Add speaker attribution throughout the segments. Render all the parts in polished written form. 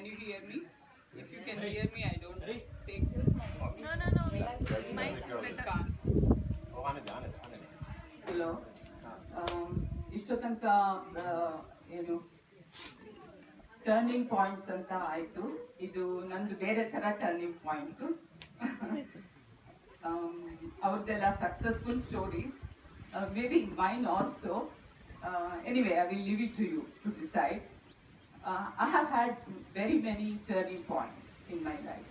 Speaker 1: Can you hear me? If you can hear me, I don't take this.
Speaker 2: No.
Speaker 1: I can't. Hello. ಇಷ್ಟೋ ತನಕ ಏನು turning points ಅಂತ ಆಯಿತು. ಇದು ನಂದು ಬೇರೆ ಥರ ಟರ್ನಿಂಗ್ ಪಾಯಿಂಟು. ಅವ್ರದ್ದೆಲ್ಲ successful stories, may be mine also. Anyway, I will leave it to you to decide. I have had very many turning points in my life.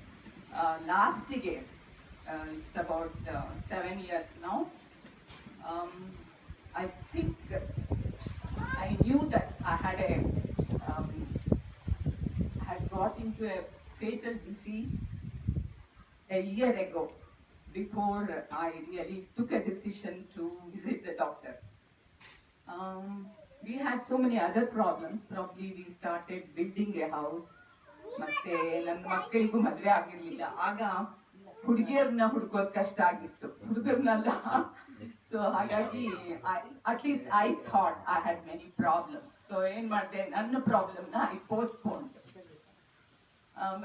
Speaker 1: Last year, it's about 7 years now. I think I knew that I had got into a fatal disease a year ago before I really took a decision to visit the doctor. We had so many other problems. Probably we started building a house. ಮತ್ತೆ ನನ್ನ ಮಕ್ಕಳಿಗೂ ಮದುವೆ ಆಗಿರ್ಲಿಲ್ಲ. ಆಗ ಹುಡುಗಿಯರನ್ನ ಹುಡುಕೋದು ಕಷ್ಟ ಆಗಿತ್ತು, ಹುಡುಗರನ್ನೆಲ್ಲ. So ಹಾಗಾಗಿ at least I thought I had many problems. So ಏನ್ ಮಾಡಿದೆ, ನನ್ನ ಪ್ರಾಬ್ಲಮ್ನ ಐ ಪೋಸ್ಟ್ಪೋನ್.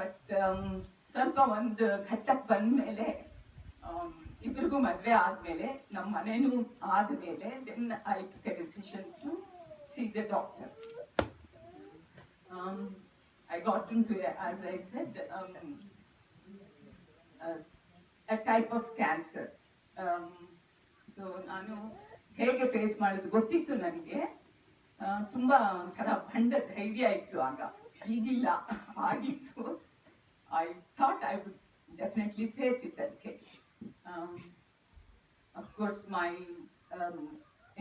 Speaker 1: ಬಟ್ ಸ್ವಲ್ಪ ಒಂದು ಘಟ್ಟಕ್ಕೆ ಬಂದ್ಮೇಲೆ, ಇಬ್ರಿಗೂ ಮದುವೆ ಆದ್ಮೇಲೆ, ನಮ್ಮ ಮನೇನೂ ಆದ್ಮೇಲೆ, then I took a decision to see the doctor. I got into, as I said, a type of cancer. So ನಾನು ಹೇಗೆ ಫೇಸ್ ಮಾಡೋದು ಗೊತ್ತಿತ್ತು ನನಗೆ. ತುಂಬ ಒಂಥರ ಭಂಡ ಧೈರ್ಯ ಇತ್ತು ಆಗ, ಈಗಿಲ್ಲ, ಆಗಿತ್ತು. I thought I would definitely face it ಅದಕ್ಕೆ. Of course, my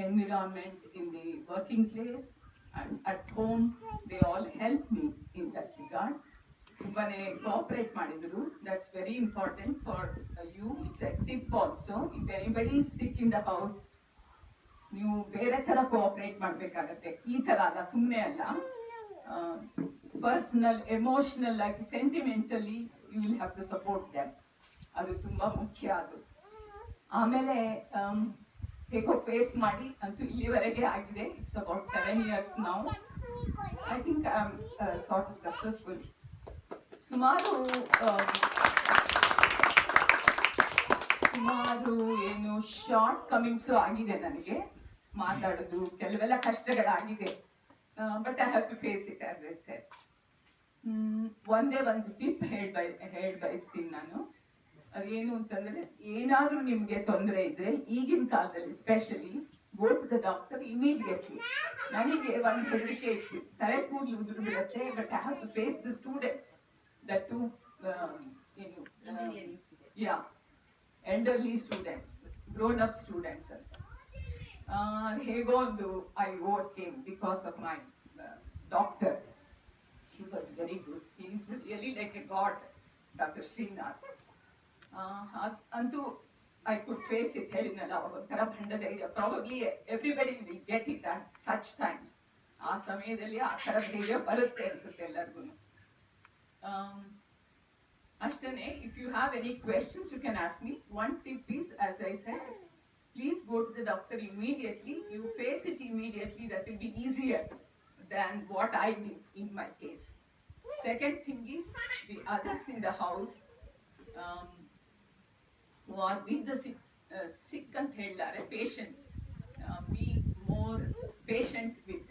Speaker 1: environment in the working place and at home, they all helped me in that regard. ತುಂಬಾನೇ ಕೋಆಪರೇಟ್ ಮಾಡಿದ್ರು. That's very important for you. It's a tip also. If anybody is sick in the house, ನೀವು ಬೇರೆ ಥರ cooperate ಮಾಡಬೇಕಾಗತ್ತೆ. ಈ ಥರ ಅಲ್ಲ, ಸುಮ್ಮನೆ ಅಲ್ಲ. ಪರ್ಸನಲ್, ಎಮೋಷನಲ್ ಆಗಿ, sentimentally you will have to support them. ಅದು ತುಂಬ ಮುಖ್ಯ. ಅದು ಆಮೇಲೆ ಹೇಗೋ ಫೇಸ್ ಮಾಡಿ ಅಂತೂ ಇಲ್ಲಿವರೆಗೆ ಆಗಿದೆ. It's about 7 years now. I think I am sort of successful. ಸುಮಾರು ಏನು ಶಾರ್ಟ್ ಕಮಿಂಗ್ಸು ಆಗಿದೆ ನನಗೆ, ಮಾತಾಡೋದು ಕೆಲವೆಲ್ಲ ಕಷ್ಟಗಳಾಗಿದೆ. But I have to face it, as I said. ಒಂದೇ ಒಂದು ಟಿಪ್ ಬಯಸ್ತೀನಿ ನಾನು. ಅದೇನು ಅಂತಂದ್ರೆ, ಏನಾದ್ರೂ ನಿಮ್ಗೆ ತೊಂದರೆ ಇದ್ರೆ ಈಗಿನ ಕಾಲದಲ್ಲಿ specially go to the doctor immediately. ನನಗೆ ಒಂದು ಹೆದರಿಕೆ ಇತ್ತು, ತಲೆ ಕೂದಲು ಉದುರು ಬಿಡುತ್ತೆ. But I have to face the students, the two elderly students, grown up students ಅಂತ. ಹೇಗೋ ಒಂದು I overcame because of my doctor. He was very good. He is really like a god, Dr. Srinath. Antu I could face it. Helinala ಒಂಥರ ಭಂಡ ಧೈರ್ಯ. Probably everybody will get it at such times. ಆ ಸಮಯದಲ್ಲಿ ಆ ಥರ ಧೈರ್ಯ ಬರುತ್ತೆ ಅನ್ಸುತ್ತೆ ಎಲ್ಲರಿಗೂ. ಅಷ್ಟೇ. If you have any questions, you can ask me. One tip is, as I said, please go to the doctor immediately. You face it immediately. That will be easier than what I did in my case. Second thing is, the others in the house who are with the sick and patient, be more patient with